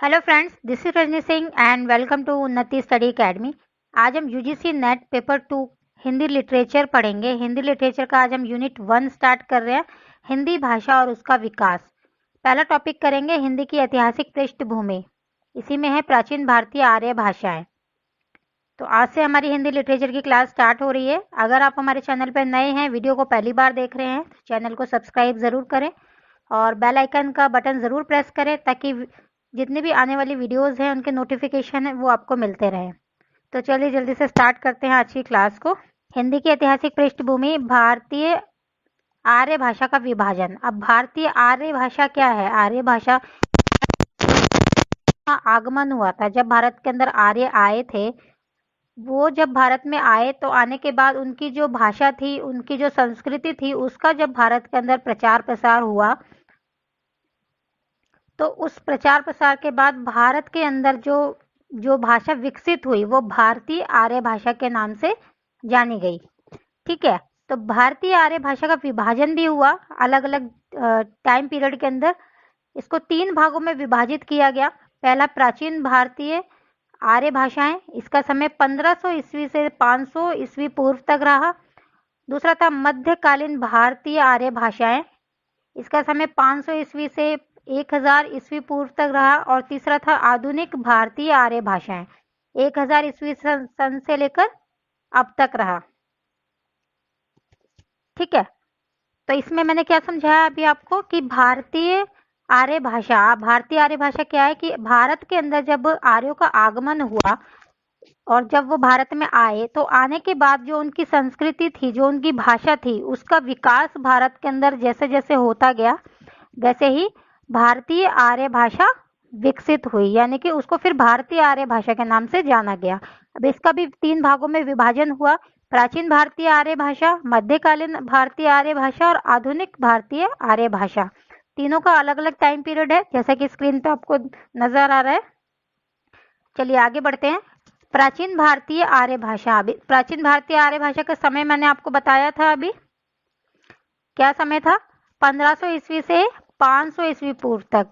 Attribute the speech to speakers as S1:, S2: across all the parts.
S1: Hello friends, this is Rajni Singh and welcome to Unnati study academy. आज हम UGC NET paper 2 Hindi literature पढ़ेंगे। Hindi literature का आज हम यूनिट 1 स्टार्ट कर रहे हैं, हिंदी भाषा और उसका विकास। पहला टॉपिक करेंगे हिंदी की ऐतिहासिक पृष्ठभूमि। इसी में है प्राचीन भारतीय आर्य भाषाएं। तो आज से हमारी हिंदी लिटरेचर की क्लास स्टार्ट हो रही है। अगर आप हमारे चैनल पर नए हैं, वीडियो को पहली बार देख रहे हैं, तो चैनल को सब्सक्राइब ज़रूर करें और बेल आइकन का बटन ज़रूर प्रेस करें ताकि जितनी भी आने वाली वीडियोस हैं उनके नोटिफिकेशन है वो आपको मिलते रहें। तो चलिए जल्दी से स्टार्ट करते हैं आज की क्लास को। हिंदी की ऐतिहासिक पृष्ठभूमि, भारतीय आर्य भाषा का विभाजन। अब भारतीय आर्य भाषा क्या है? आर्य भाषा का आगमन हुआ था जब भारत के अंदर आर्य आए थे। वो जब भारत में आए तो आने के बाद उनकी जो भाषा थी, उनकी जो संस्कृति थी, उसका जब भारत के अंदर प्रचार प्रसार हुआ तो उस प्रचार प्रसार के बाद भारत के अंदर जो भाषा विकसित हुई वो भारतीय आर्य भाषा के नाम से जानी गई। ठीक है, तो भारतीय आर्य भाषा का विभाजन भी हुआ अलग अलग टाइम पीरियड के अंदर। इसको 3 भागों में विभाजित किया गया। पहला प्राचीन भारतीय आर्य भाषाएं, इसका समय 1500 ईस्वी से 500 ईस्वी पूर्व तक रहा। दूसरा था मध्यकालीन भारतीय आर्य भाषाएं, इसका समय 500 ईस्वी से 1000 ईस्वी पूर्व तक रहा। और तीसरा था आधुनिक भारतीय आर्य भाषाएं, 1000 ईस्वी सन से लेकर अब तक रहा। ठीक है, तो इसमें मैंने क्या समझाया अभी आपको कि भारतीय आर्य भाषा क्या है कि भारत के अंदर जब आर्यों का आगमन हुआ और जब वो भारत में आए तो आने के बाद जो उनकी संस्कृति थी, जो उनकी भाषा थी, उसका विकास भारत के अंदर जैसे जैसे होता गया वैसे ही भारतीय आर्य भाषा विकसित हुई, यानी कि उसको फिर भारतीय आर्य भाषा के नाम से जाना गया। अब इसका भी 3 भागों में विभाजन हुआ, प्राचीन भारतीय आर्य भाषा, मध्यकालीन भारतीय आर्य भाषा और आधुनिक भारतीय आर्य भाषा। तीनों का अलग अलग टाइम पीरियड है, जैसा कि स्क्रीन पे आपको नजर आ रहा है। चलिए आगे बढ़ते हैं। प्राचीन भारतीय आर्य भाषा। प्राचीन भारतीय आर्य भाषा का समय मैंने आपको बताया था। अभी क्या समय था? 1500 ईस्वी से 500 ईस्वी पूर्व तक।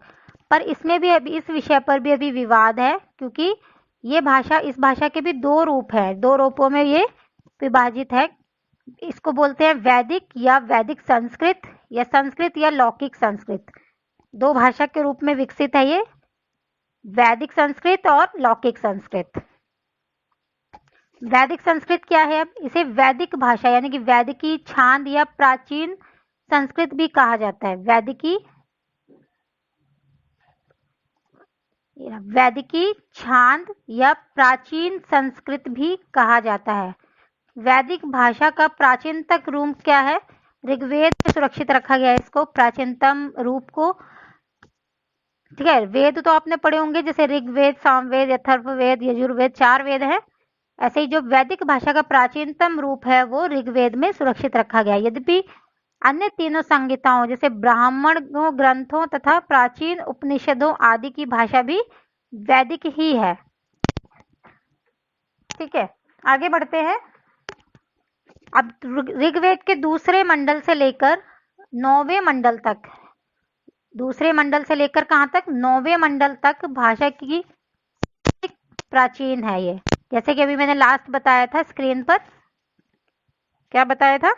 S1: पर इसमें भी अभी इस विषय पर भी अभी विवाद है, क्योंकि इस भाषा के भी 2 रूप हैं, 2 रूपों में ये विभाजित है। इसको बोलते हैं वैदिक या वैदिक संस्कृत, या संस्कृत या लौकिक संस्कृत। 2 भाषा के रूप में विकसित है ये, वैदिक संस्कृत और लौकिक संस्कृत। वैदिक संस्कृत क्या है? अब इसे वैदिक भाषा यानी कि वैदिकी, छांद या प्राचीन संस्कृत भी कहा जाता है। वैदिकी, छांद या प्राचीन संस्कृत भी कहा जाता है। वैदिक भाषा का प्राचीनतम रूप क्या है? ऋग्वेद में सुरक्षित रखा गया है इसको, प्राचीनतम रूप को। ठीक है, वेद तो आपने पढ़े होंगे, जैसे ऋग्वेद, सामवेद, अथर्ववेद, यजुर्वेद, 4 वेद हैं। ऐसे ही जो वैदिक भाषा का प्राचीनतम रूप है वो ऋग्वेद में सुरक्षित रखा गया है। यद्यपि अन्य तीनों संहिताओं जैसे ब्राह्मणों ग्रंथों तथा प्राचीन उपनिषदों आदि की भाषा भी वैदिक ही है। ठीक है, आगे बढ़ते हैं। अब ऋग्वेद के दूसरे मंडल से लेकर 9वें मंडल तक, दूसरे मंडल से लेकर कहाँ तक? 9वें मंडल तक भाषा की प्राचीन है ये। जैसे कि अभी मैंने लास्ट बताया था स्क्रीन पर, क्या बताया था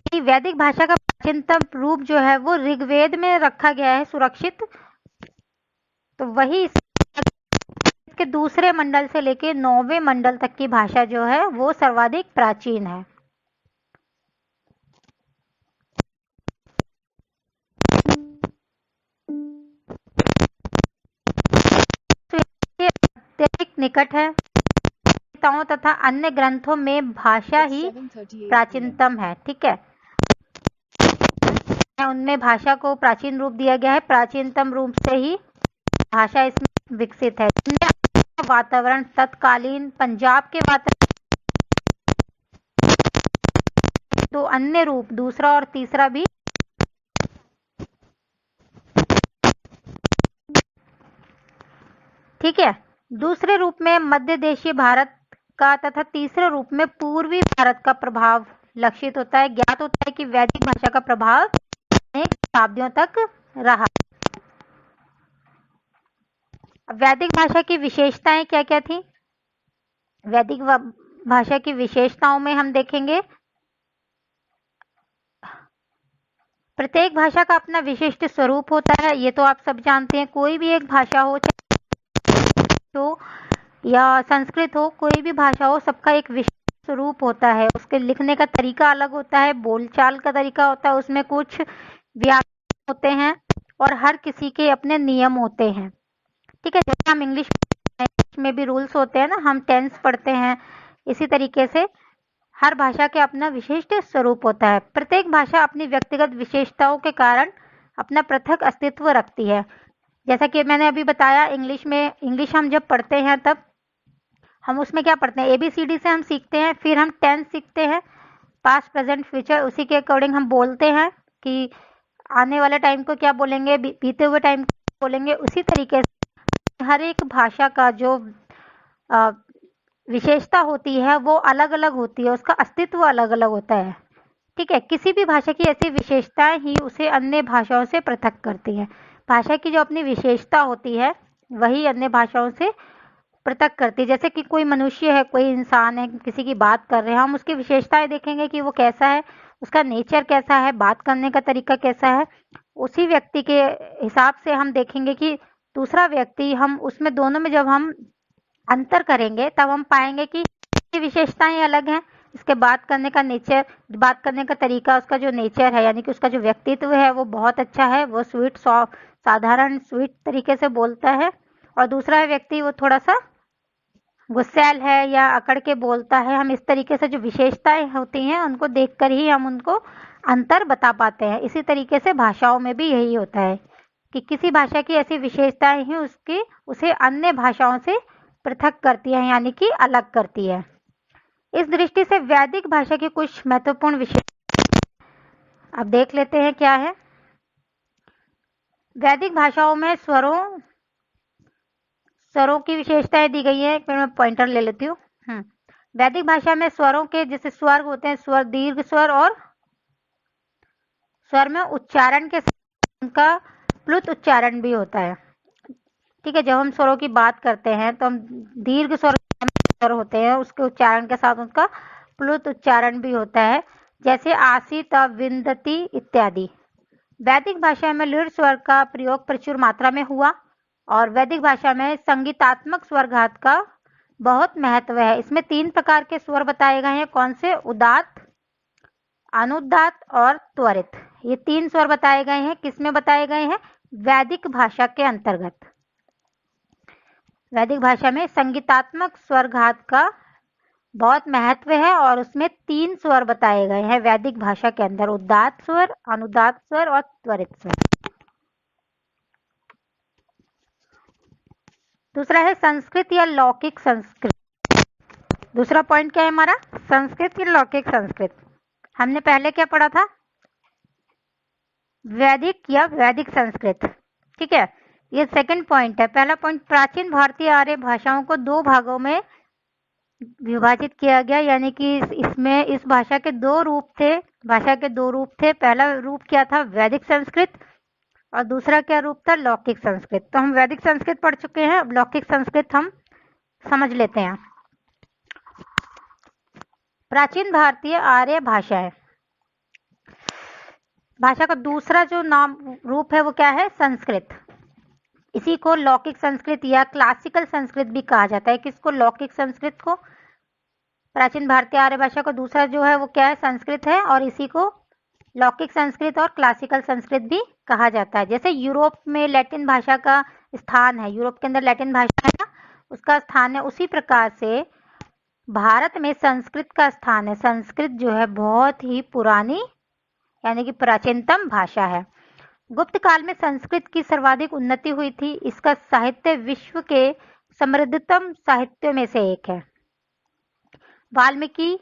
S1: कि वैदिक भाषा का प्राचीनतम रूप जो है वो ऋग्वेद में रखा गया है सुरक्षित। तो वही के दूसरे मंडल से लेकर 9वें मंडल तक की भाषा जो है वो सर्वाधिक प्राचीन है। अत्यधिक निकट है तथा अन्य ग्रंथों में भाषा ही प्राचीनतम है। ठीक है, उनमें भाषा को प्राचीन रूप दिया गया है, प्राचीनतम रूप से ही भाषा इसमें विकसित है। वातावरण तत्कालीन पंजाब के वातावरण, तो अन्य रूप दूसरा और तीसरा भी। ठीक है, दूसरे रूप में मध्य देशीय भारत का तथा तीसरे रूप में पूर्वी भारत का प्रभाव लक्षित होता है। ज्ञात होता है कि वैदिक भाषा का प्रभाव अनेक शताब्दियों तक रहा। वैदिक भाषा की विशेषताएं क्या क्या थी? वैदिक भाषा की विशेषताओं में हम देखेंगे प्रत्येक भाषा का अपना विशिष्ट स्वरूप होता है, ये तो आप सब जानते हैं। कोई भी एक भाषा हो, चाहे हो या संस्कृत हो, कोई भी भाषा हो, सबका एक विशिष्ट स्वरूप होता है। उसके लिखने का तरीका अलग होता है, बोलचाल का तरीका होता है, उसमें कुछ व्याकरण होते हैं और हर किसी के अपने नियम होते हैं। ठीक है, जैसे हम इंग्लिश में भी रूल्स होते हैं ना, हम टेंस पढ़ते हैं, इसी तरीके से हर भाषा के अपना विशिष्ट स्वरूप होता है। प्रत्येक भाषा अपनी व्यक्तिगत विशेषताओं के कारण अपना पृथक अस्तित्व रखती है। जैसा कि मैंने अभी बताया, इंग्लिश हम जब पढ़ते हैं तब हम उसमें क्या पढ़ते हैं, ABCD से हम सीखते हैं, फिर हम टेंस सीखते हैं, पास्ट प्रेजेंट फ्यूचर, उसी के अकॉर्डिंग हम बोलते हैं कि आने वाले टाइम को क्या बोलेंगे, बीते हुए टाइम को बोलेंगे। उसी तरीके से हर एक भाषा का जो विशेषता होती है वो अलग अलग होती है, उसका अस्तित्व अलग अलग होता है। ठीक है, किसी भी भाषा की ऐसी विशेषताएं ही उसे अन्य भाषाओं से पृथक करती हैं। भाषा की जो अपनी विशेषता होती है वही अन्य भाषाओं से पृथक करती है। जैसे कि कोई मनुष्य है, कोई इंसान है, किसी की बात कर रहे हैं, हम उसकी विशेषताएं देखेंगे कि वो कैसा है, उसका नेचर कैसा है, बात करने का तरीका कैसा है। उसी व्यक्ति के हिसाब से हम देखेंगे कि दूसरा व्यक्ति, हम उसमें दोनों में जब हम अंतर करेंगे तब हम पाएंगे कि इसकी विशेषताएं अलग हैं। इसके बात करने का नेचर, बात करने का तरीका, उसका जो नेचर है यानी कि उसका जो व्यक्तित्व है वो बहुत अच्छा है, वो साधारण स्वीट तरीके से बोलता है। और दूसरा व्यक्ति वो थोड़ा सा गुस्सैल है या अकड़ के बोलता है। हम इस तरीके से जो विशेषताएं होती हैं उनको देखकर ही हम उनको अंतर बता पाते हैं। इसी तरीके से भाषाओं में भी यही होता है कि किसी भाषा की ऐसी विशेषताएं ही उसे अन्य भाषाओं से पृथक करती है, यानी कि अलग करती है। इस दृष्टि से वैदिक भाषा की कुछ महत्वपूर्ण विशेषताएं अब देख लेते हैं क्या है। वैदिक भाषाओं में स्वरों की विशेषताएं दी गई है। फिर मैं पॉइंटर ले लेती हूँ। वैदिक भाषा में स्वरों के जैसे स्वर होते हैं, स्वर, दीर्घ स्वर, और स्वर में उच्चारण के साथ उनका प्लुत उच्चारण भी होता है। ठीक है, जब हम स्वरों की बात करते हैं तो हम दीर्घ स्वर होते हैं, उसके उच्चारण के साथ उनका प्लुत उच्चारण भी होता है, जैसे आसित, विंदति इत्यादि। वैदिक भाषा में लीढ़ स्वर का प्रयोग प्रचुर मात्रा में हुआ और वैदिक भाषा में संगीतात्मक स्वरघात का बहुत महत्व है। इसमें 3 प्रकार के स्वर बताए गए हैं। कौन से? उदात्त, अनुदात्त और त्वरित। ये 3 स्वर बताए गए हैं। किसमें बताए गए हैं? वैदिक भाषा के अंतर्गत। वैदिक भाषा में संगीतात्मक स्वरघात का बहुत महत्व है और उसमें 3 स्वर बताए गए हैं वैदिक भाषा के अंदर: उदात्त स्वर, अनुदात्त स्वर और त्वरित स्वर। दूसरा है संस्कृत या लौकिक संस्कृत। दूसरा पॉइंट क्या है हमारा? संस्कृत या लौकिक संस्कृत। हमने पहले क्या पढ़ा था? वैदिक या वैदिक संस्कृत। ठीक है, ये सेकंड पॉइंट है। पहला पॉइंट, प्राचीन भारतीय आर्य भाषाओं को 2 भागों में विभाजित किया गया, यानी कि इसमें इस भाषा के 2 रूप थे। भाषा के 2 रूप थे। पहला रूप क्या था? वैदिक संस्कृत, और दूसरा क्या रूप था? लौकिक संस्कृत। तो हम वैदिक संस्कृत पढ़ चुके हैं, अब लौकिक संस्कृत हम समझ लेते हैं। प्राचीन भारतीय आर्य भाषा है। भाषा का दूसरा जो नाम रूप है वो क्या है? संस्कृत। इसी को लौकिक संस्कृत या क्लासिकल संस्कृत भी कहा जाता है। किसको? लौकिक संस्कृत को। प्राचीन भारतीय आर्य भाषा का दूसरा जो है वो क्या है? संस्कृत है, और इसी को लौकिक संस्कृत और क्लासिकल संस्कृत भी कहा जाता है। जैसे यूरोप में लैटिन भाषा का स्थान है, यूरोप के अंदर लैटिन भाषा है ना, उसका स्थान है, उसी प्रकार से भारत में संस्कृत का स्थान है। संस्कृत जो है बहुत ही पुरानी यानी कि प्राचीनतम भाषा है। गुप्त काल में संस्कृत की सर्वाधिक उन्नति हुई थी। इसका साहित्य विश्व के समृद्धतम साहित्यों में से एक है। वाल्मीकि,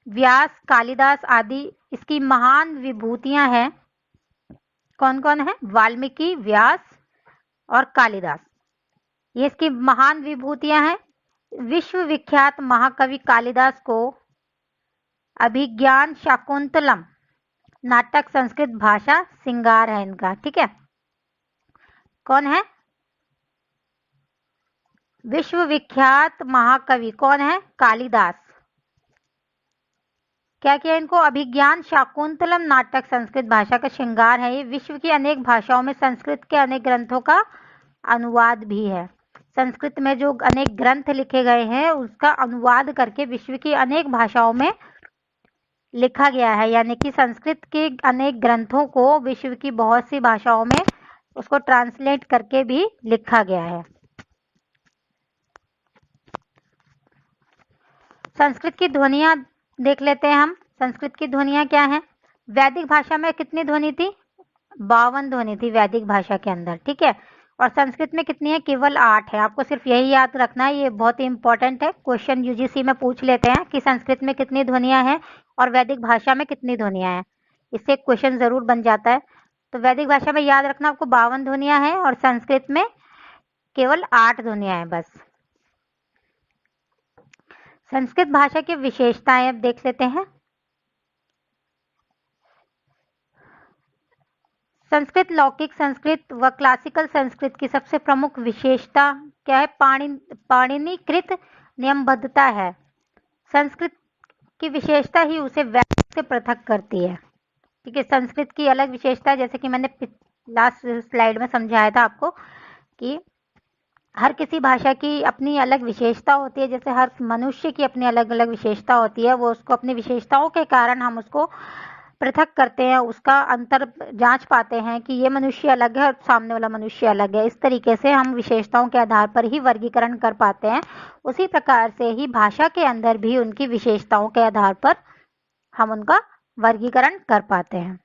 S1: व्यास, कालिदास आदि इसकी महान विभूतियां हैं। कौन कौन है? वाल्मीकि, व्यास और कालिदास, ये इसकी महान विभूतियां हैं। विश्व विख्यात महाकवि कालिदास को अभिज्ञान शाकुंतलम नाटक संस्कृत भाषा, श्रृंगार है इनका। ठीक है, कौन है? विश्वविख्यात महाकवि कौन है? कालिदास। क्या किया इनको? अभिज्ञान शाकुंतलम नाटक संस्कृत भाषा का श्रृंगार है। ये विश्व की अनेक भाषाओं में संस्कृत के अनेक ग्रंथों का अनुवाद भी है। संस्कृत में जो अनेक ग्रंथ लिखे गए हैं उसका अनुवाद करके विश्व की अनेक भाषाओं में लिखा गया है, यानी कि संस्कृत के अनेक ग्रंथों को विश्व की बहुत सी भाषाओं में उसको ट्रांसलेट करके भी लिखा गया है। संस्कृत की ध्वनियां देख लेते हैं हम। संस्कृत की ध्वनियां क्या हैं? वैदिक भाषा में कितनी ध्वनि थी? 52 ध्वनि थी वैदिक भाषा के अंदर, ठीक है। और संस्कृत में कितनी है? केवल 8 है। आपको सिर्फ यही याद रखना है, ये बहुत ही इंपॉर्टेंट है। क्वेश्चन यूजीसी में पूछ लेते हैं कि संस्कृत में कितनी ध्वनियां हैं और वैदिक भाषा में कितनी ध्वनियां हैं। इससे क्वेश्चन जरूर बन जाता है। तो वैदिक भाषा में याद रखना आपको 52 ध्वनियां हैं और संस्कृत में केवल 8 ध्वनियां हैं बस। संस्कृत भाषा की विशेषताएं अब देख लेते हैं। संस्कृत लौकिक संस्कृत व क्लासिकल संस्कृत की सबसे प्रमुख विशेषता क्या है? पाणिनिकृत नियमबद्धता है। संस्कृत की विशेषता ही उसे वैदिक से पृथक करती है, ठीक है। संस्कृत की अलग विशेषता, जैसे कि मैंने लास्ट स्लाइड में समझाया था आपको कि हर किसी भाषा की अपनी अलग विशेषता होती है। जैसे हर मनुष्य की अपनी अलग अलग विशेषता होती है, वो उसको अपनी विशेषताओं के कारण हम उसको पृथक करते हैं, उसका अंतर जांच पाते हैं कि ये मनुष्य अलग है और सामने वाला मनुष्य अलग है। इस तरीके से हम विशेषताओं के आधार पर ही वर्गीकरण कर पाते हैं। उसी प्रकार से ही भाषा के अंदर भी उनकी विशेषताओं के आधार पर हम उनका वर्गीकरण कर पाते हैं।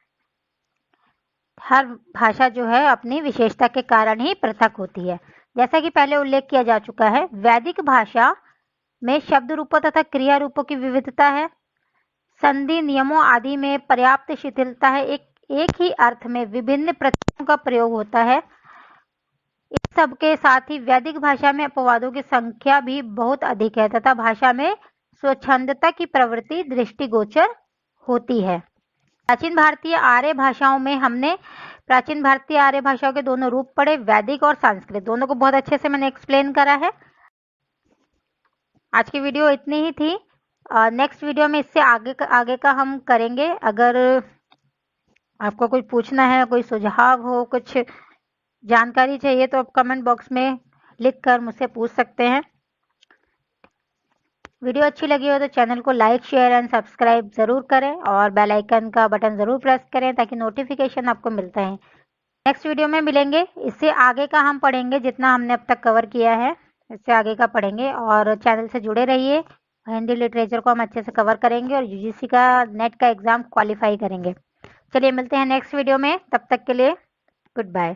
S1: हर भाषा जो है अपनी विशेषता के कारण ही पृथक होती है। जैसा कि पहले उल्लेख किया जा चुका है, वैदिक भाषा में शब्द रूपों तथा क्रिया रूपों की विविधता है। संधि नियमों आदि में पर्याप्त शिथिलता है। एक ही अर्थ में विभिन्न प्रत्ययों का प्रयोग होता है। इस सब के साथ ही वैदिक भाषा में अपवादों की संख्या भी बहुत अधिक है तथा भाषा में स्वच्छंदता की प्रवृत्ति दृष्टिगोचर होती है। प्राचीन भारतीय आर्य भाषाओं में हमने प्राचीन भारतीय आर्य भाषाओं के दोनों रूप पढ़े, वैदिक और संस्कृत। दोनों को बहुत अच्छे से मैंने एक्सप्लेन करा है। आज की वीडियो इतनी ही थी। नेक्स्ट वीडियो में इससे आगे का हम करेंगे। अगर आपको कुछ पूछना है, कोई सुझाव हो, कुछ जानकारी चाहिए तो आप कमेंट बॉक्स में लिखकर मुझसे पूछ सकते हैं। वीडियो अच्छी लगी हो तो चैनल को लाइक, शेयर एंड सब्सक्राइब जरूर करें और बेल आइकन का बटन जरूर प्रेस करें ताकि नोटिफिकेशन आपको मिलता है। नेक्स्ट वीडियो में मिलेंगे। इससे आगे का हम पढ़ेंगे, जितना हमने अब तक कवर किया है इससे आगे का पढ़ेंगे। और चैनल से जुड़े रहिए। हिंदी लिटरेचर को हम अच्छे से कवर करेंगे और यूजीसी का नेट का एग्जाम क्वालिफाई करेंगे। चलिए मिलते हैं नेक्स्ट वीडियो में, तब तक के लिए गुड बाय।